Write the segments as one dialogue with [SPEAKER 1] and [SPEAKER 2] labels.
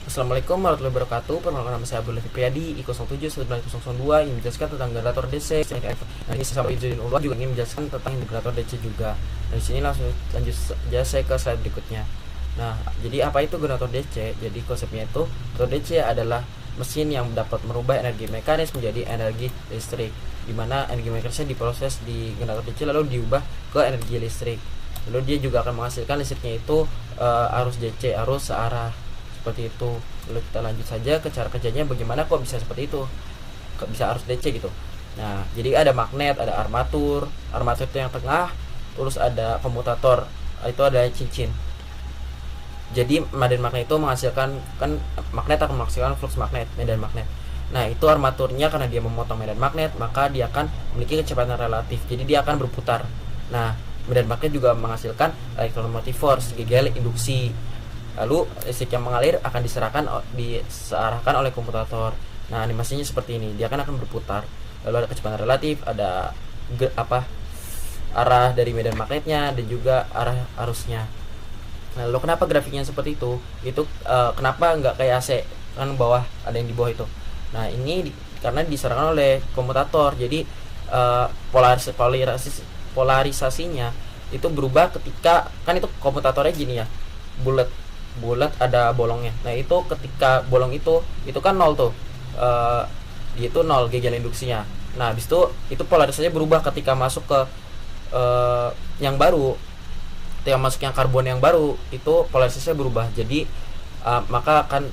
[SPEAKER 1] Assalamualaikum warahmatullahi wabarakatuh. Perkenalkan nama saya Abdul Latif Priyadi, I07 yang menjelaskan tentang generator DC. Nah, ini saya izin ulun juga ingin menjelaskan tentang generator DC juga. Nah, di sini langsung lanjut saja saya ke slide berikutnya. Nah, jadi apa itu generator DC? Jadi konsepnya itu generator DC adalah mesin yang dapat merubah energi mekanis menjadi energi listrik, di mana energi mekanisnya diproses di generator DC lalu diubah ke energi listrik. Lalu dia juga akan menghasilkan listriknya itu arus DC, arus searah seperti itu. Lalu kita lanjut saja ke cara kerjanya, bagaimana kok bisa seperti itu, kok bisa arus DC gitu. Nah, jadi ada magnet, ada armatur itu yang tengah, terus ada komutator, itu ada cincin. Jadi medan magnet itu menghasilkan, kan magnet akan menghasilkan flux magnet, medan magnet. Nah, itu armaturnya karena dia memotong medan magnet, maka dia akan memiliki kecepatan relatif, jadi dia akan berputar. Nah, medan magnet juga menghasilkan electromotive force, GGL induksi. Lalu listrik yang mengalir akan disearahkan oleh komutator. Nah, animasinya seperti ini, dia akan berputar. Lalu ada kecepatan relatif, ada arah dari medan magnetnya dan juga arah arusnya. Nah, lalu kenapa grafiknya seperti itu? Itu kenapa nggak kayak AC, kan bawah ada yang di bawah itu. Nah, ini karena diserahkan oleh komutator. Jadi polarisasinya itu berubah ketika, kan itu komutatornya gini ya, bulat ada bolongnya. Nah, itu ketika bolong itu kan nol tuh, dia itu nol GGL induksinya. Nah, habis itu polarisasinya berubah ketika masuk ke yang baru. Ketika masuk yang karbon yang baru, itu polarisasinya berubah. Jadi maka akan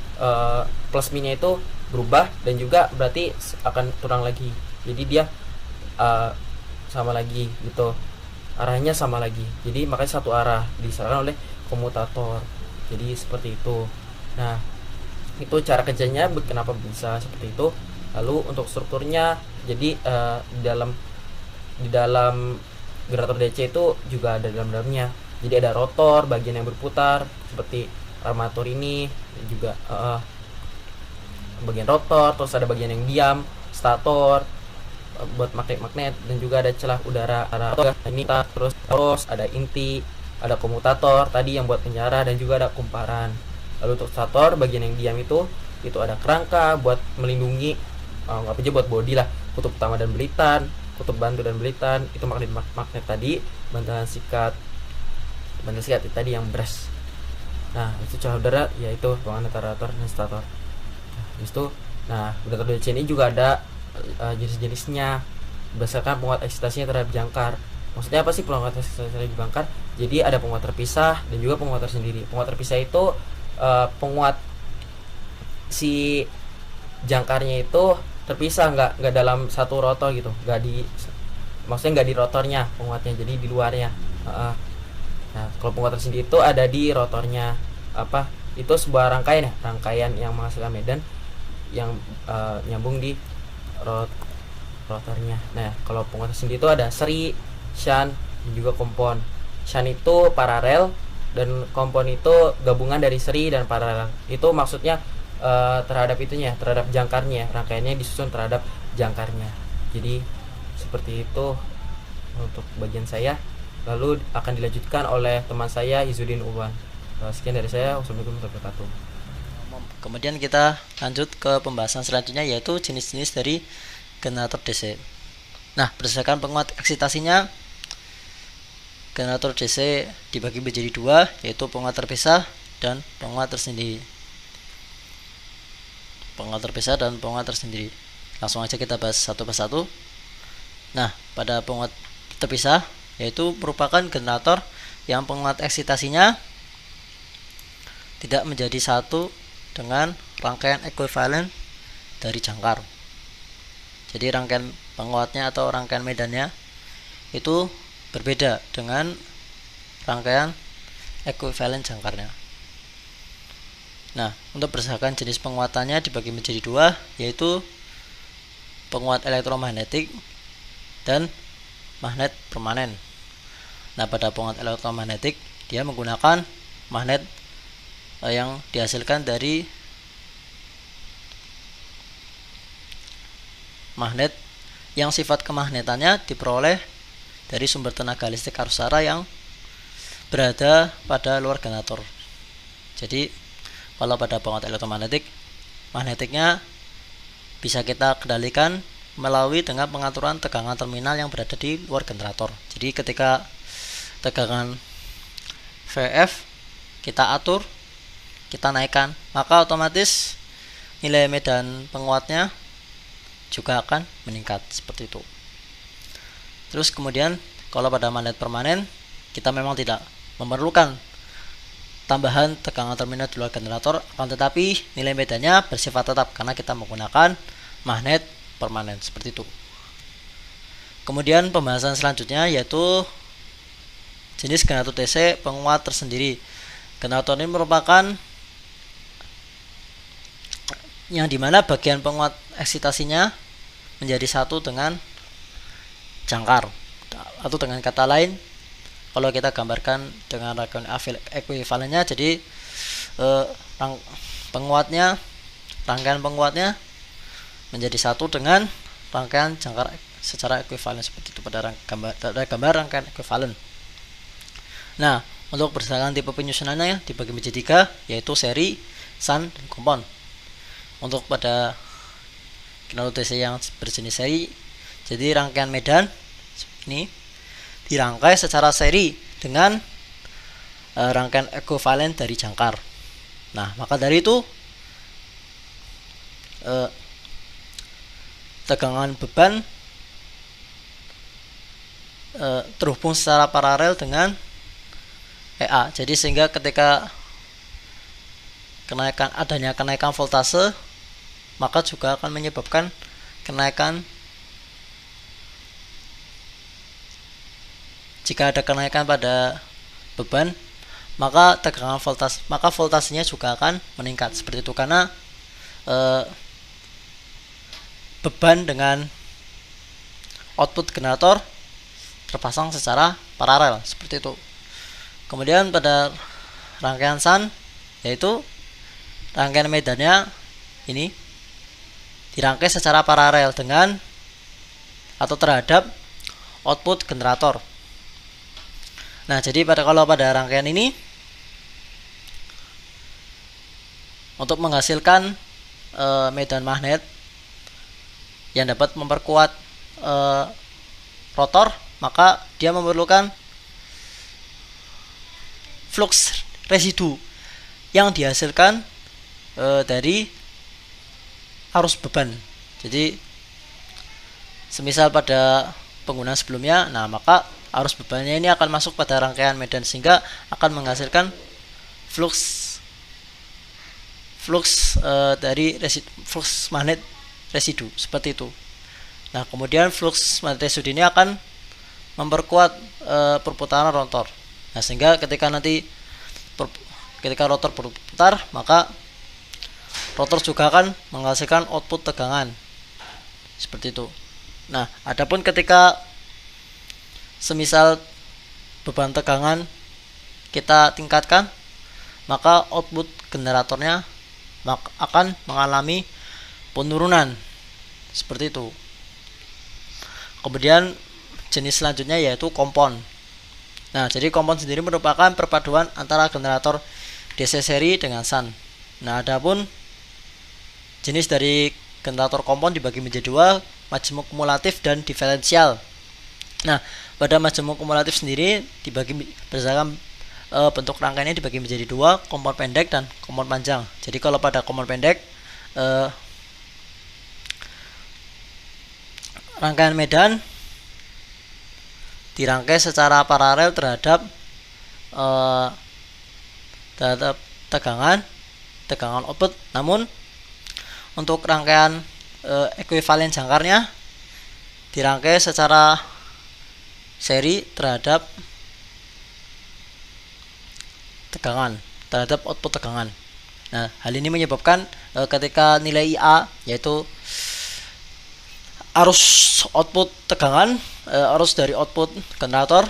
[SPEAKER 1] plus minusnya itu berubah, dan juga berarti akan turun lagi. Jadi dia sama lagi gitu, arahnya sama lagi. Jadi makanya satu arah diserahkan oleh komutator. Jadi seperti itu. Nah, itu cara kerjanya kenapa bisa seperti itu. Lalu untuk strukturnya, jadi di dalam generator DC itu juga ada dalamnya. Jadi ada rotor, bagian yang berputar seperti armatur ini, dan juga bagian rotor. Terus ada bagian yang diam, stator, buat magnet, dan juga ada celah udara, ini. Terus ada inti, ada komutator tadi yang buat penjara, dan juga ada kumparan. Lalu untuk stator, bagian yang diam itu ada kerangka buat melindungi apa aja, buat bodi lah, kutub utama dan belitan, kutub bantu dan belitan, itu magnet tadi, bantalan sikat tadi yang brass. Nah, itu celah udara, yaitu ruangan antara rotor dan stator. Nah, generator DC ini juga ada jenis-jenisnya berdasarkan penguat eksitasinya terhadap jangkar. Maksudnya apa sih penguat eksitasi terhadap jangkar? Jadi ada penguat terpisah dan juga penguat tersendiri. Penguat terpisah itu penguat si jangkarnya itu terpisah, nggak dalam satu rotor gitu, maksudnya nggak di rotornya penguatnya, jadi di luarnya. Nah, kalau penguat tersendiri itu ada di rotornya. Itu sebuah rangkaian yang menghasilkan medan yang nyambung di rotornya. Nah, kalau penguat tersendiri itu ada seri, shunt, dan juga kompon. Shunt itu paralel, dan kompon itu gabungan dari seri dan paralel. Itu maksudnya terhadap jangkarnya, rangkaiannya disusun terhadap jangkarnya. Jadi seperti itu untuk bagian saya. Lalu akan dilanjutkan oleh teman saya Izudin Uwan. Sekian dari saya. Wassalamualaikum warahmatullahi wabarakatuh.
[SPEAKER 2] Kemudian kita lanjut ke pembahasan selanjutnya, yaitu jenis-jenis dari generator DC. Nah, berdasarkan penguat eksitasinya, generator DC dibagi menjadi dua, yaitu penguat terpisah dan penguat tersendiri. Langsung aja kita bahas satu persatu. Nah, pada penguat terpisah, yaitu merupakan generator yang penguat eksitasinya tidak menjadi satu dengan rangkaian ekuivalen dari jangkar. Jadi rangkaian penguatnya atau rangkaian medannya itu berbeda dengan rangkaian ekuivalen jangkarnya. Nah, untuk berdasarkan jenis penguatannya dibagi menjadi dua, yaitu penguat elektromagnetik dan magnet permanen. Nah, pada penguat elektromagnetik dia menggunakan magnet yang dihasilkan dari magnet yang sifat kemagnetannya diperoleh dari sumber tenaga listrik arus arah yang berada pada luar generator. Jadi kalau pada penguat elektromagnetik, magnetiknya bisa kita kendalikan melalui dengan pengaturan tegangan terminal yang berada di luar generator. Jadi ketika tegangan VF kita atur, kita naikkan, maka otomatis nilai medan penguatnya juga akan meningkat seperti itu. Terus kemudian kalau pada magnet permanen kita memang tidak memerlukan tambahan tegangan terminal di luar generator, akan tetapi nilai medannya bersifat tetap karena kita menggunakan magnet permanen seperti itu. Kemudian pembahasan selanjutnya yaitu jenis generator DC penguat tersendiri. Generator ini merupakan yang dimana bagian penguat eksitasinya menjadi satu dengan jangkar, atau dengan kata lain kalau kita gambarkan dengan rangkaian ekuivalennya, jadi rangkaian penguatnya menjadi satu dengan rangkaian jangkar secara ekuivalen seperti itu pada gambar rangkaian ekuivalen. Nah, untuk berdasarkan tipe penyusunannya dibagi menjadi 3, yaitu seri, shunt, dan kompon. Untuk pada generator DC yang berjenis seri, jadi rangkaian medan ini dirangkai secara seri dengan rangkaian ekuivalen dari jangkar. Nah, maka dari itu tegangan beban terhubung secara paralel dengan EA. Jadi sehingga ketika adanya kenaikan voltase, maka juga akan menyebabkan kenaikan. Jika ada kenaikan pada beban, maka voltasenya juga akan meningkat seperti itu, karena beban dengan output generator terpasang secara paralel seperti itu. Kemudian pada rangkaian shunt, yaitu rangkaian medannya ini dirangkai secara paralel dengan atau terhadap output generator. Nah, jadi kalau pada rangkaian ini untuk menghasilkan medan magnet yang dapat memperkuat rotor, maka dia memerlukan flux residu yang dihasilkan dari arus beban. Jadi semisal pada penggunaan sebelumnya, nah maka arus bebannya ini akan masuk pada rangkaian medan sehingga akan menghasilkan flux magnet residu seperti itu. Nah, kemudian flux magnet residu ini akan memperkuat perputaran rotor. Nah, sehingga ketika rotor berputar, maka rotor juga akan menghasilkan output tegangan seperti itu. Nah, adapun ketika semisal beban tegangan kita tingkatkan, maka output generatornya akan mengalami penurunan seperti itu. Kemudian jenis selanjutnya yaitu kompon. Nah, jadi kompon sendiri merupakan perpaduan antara generator DC seri dengan shunt. Nah, adapun jenis dari generator kompon dibagi menjadi 2, majemuk kumulatif dan diferensial. Nah, pada majemuk kumulatif sendiri dibagi berdasarkan bentuk rangkaiannya dibagi menjadi 2, kompon pendek dan kompon panjang. Jadi kalau pada kompon pendek rangkaian medan dirangkai secara paralel terhadap tegangan output. Namun untuk rangkaian ekuivalen jangkarnya dirangkai secara seri terhadap output tegangan. Nah, hal ini menyebabkan ketika nilai IA, yaitu arus output tegangan, arus dari output generator,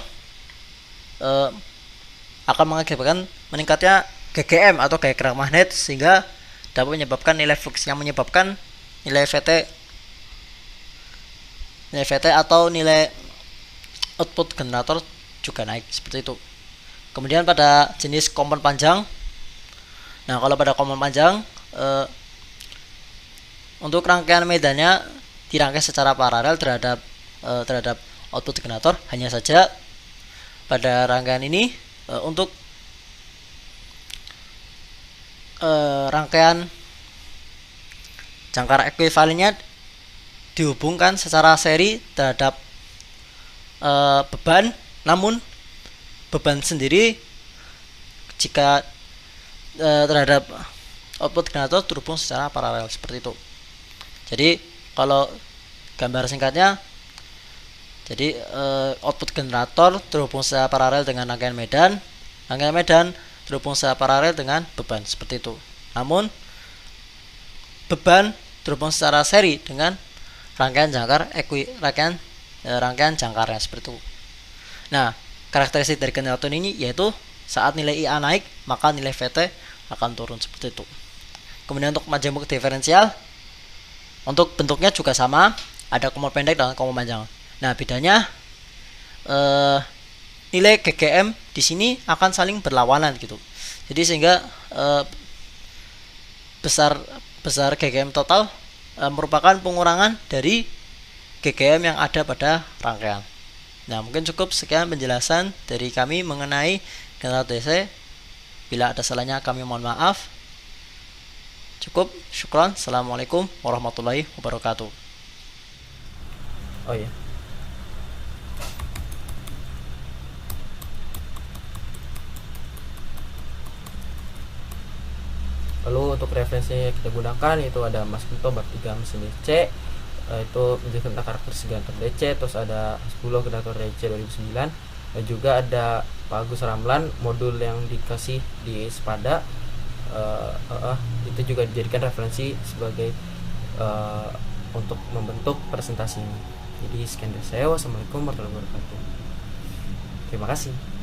[SPEAKER 2] akan mengakibatkan meningkatnya GGM atau gaya gerak magnet, sehingga dapat menyebabkan nilai flux yang menyebabkan nilai VT atau nilai output generator juga naik seperti itu. Kemudian pada jenis kompon panjang, Nah, kalau pada command panjang untuk rangkaian medannya dirangkai secara paralel terhadap output generator. Hanya saja pada rangkaian ini untuk rangkaian jangkar ekuivalennya dihubungkan secara seri terhadap beban, namun beban sendiri jika terhadap output generator terhubung secara paralel seperti itu. Jadi kalau gambar singkatnya, jadi output generator terhubung secara paralel dengan rangkaian medan terhubung secara paralel dengan beban seperti itu. Namun beban terhubung secara seri dengan rangkaian jangkar rangkaian jangkarnya seperti itu. Nah, karakteristik dari generator ini yaitu saat nilai IA naik maka nilai VT akan turun seperti itu. Kemudian untuk majemuk diferensial, untuk bentuknya juga sama, ada kompon pendek dan kompon panjang. Nah, bedanya nilai GGM di sini akan saling berlawanan gitu. Jadi sehingga besar GGM total merupakan pengurangan dari GGM yang ada pada rangkaian. Nah, mungkin cukup sekian penjelasan dari kami mengenai generator DC. Bila ada salahnya kami mohon maaf. Cukup, syukran. Assalamualaikum warahmatullahi wabarakatuh.
[SPEAKER 1] Oh iya. Lalu untuk referensi yang kita gunakan itu ada Mas Kunto bab 3 mesin DC, itu menjelaskan tentang karakteristik generator DC. Terus ada 10 generator DC 2009, dan juga ada Pak Agus Ramlan modul yang dikasih di Spada, itu juga dijadikan referensi sebagai untuk membentuk presentasi ini. Jadi sekian dari saya. Wassalamualaikum warahmatullahi wabarakatuh. Terima kasih.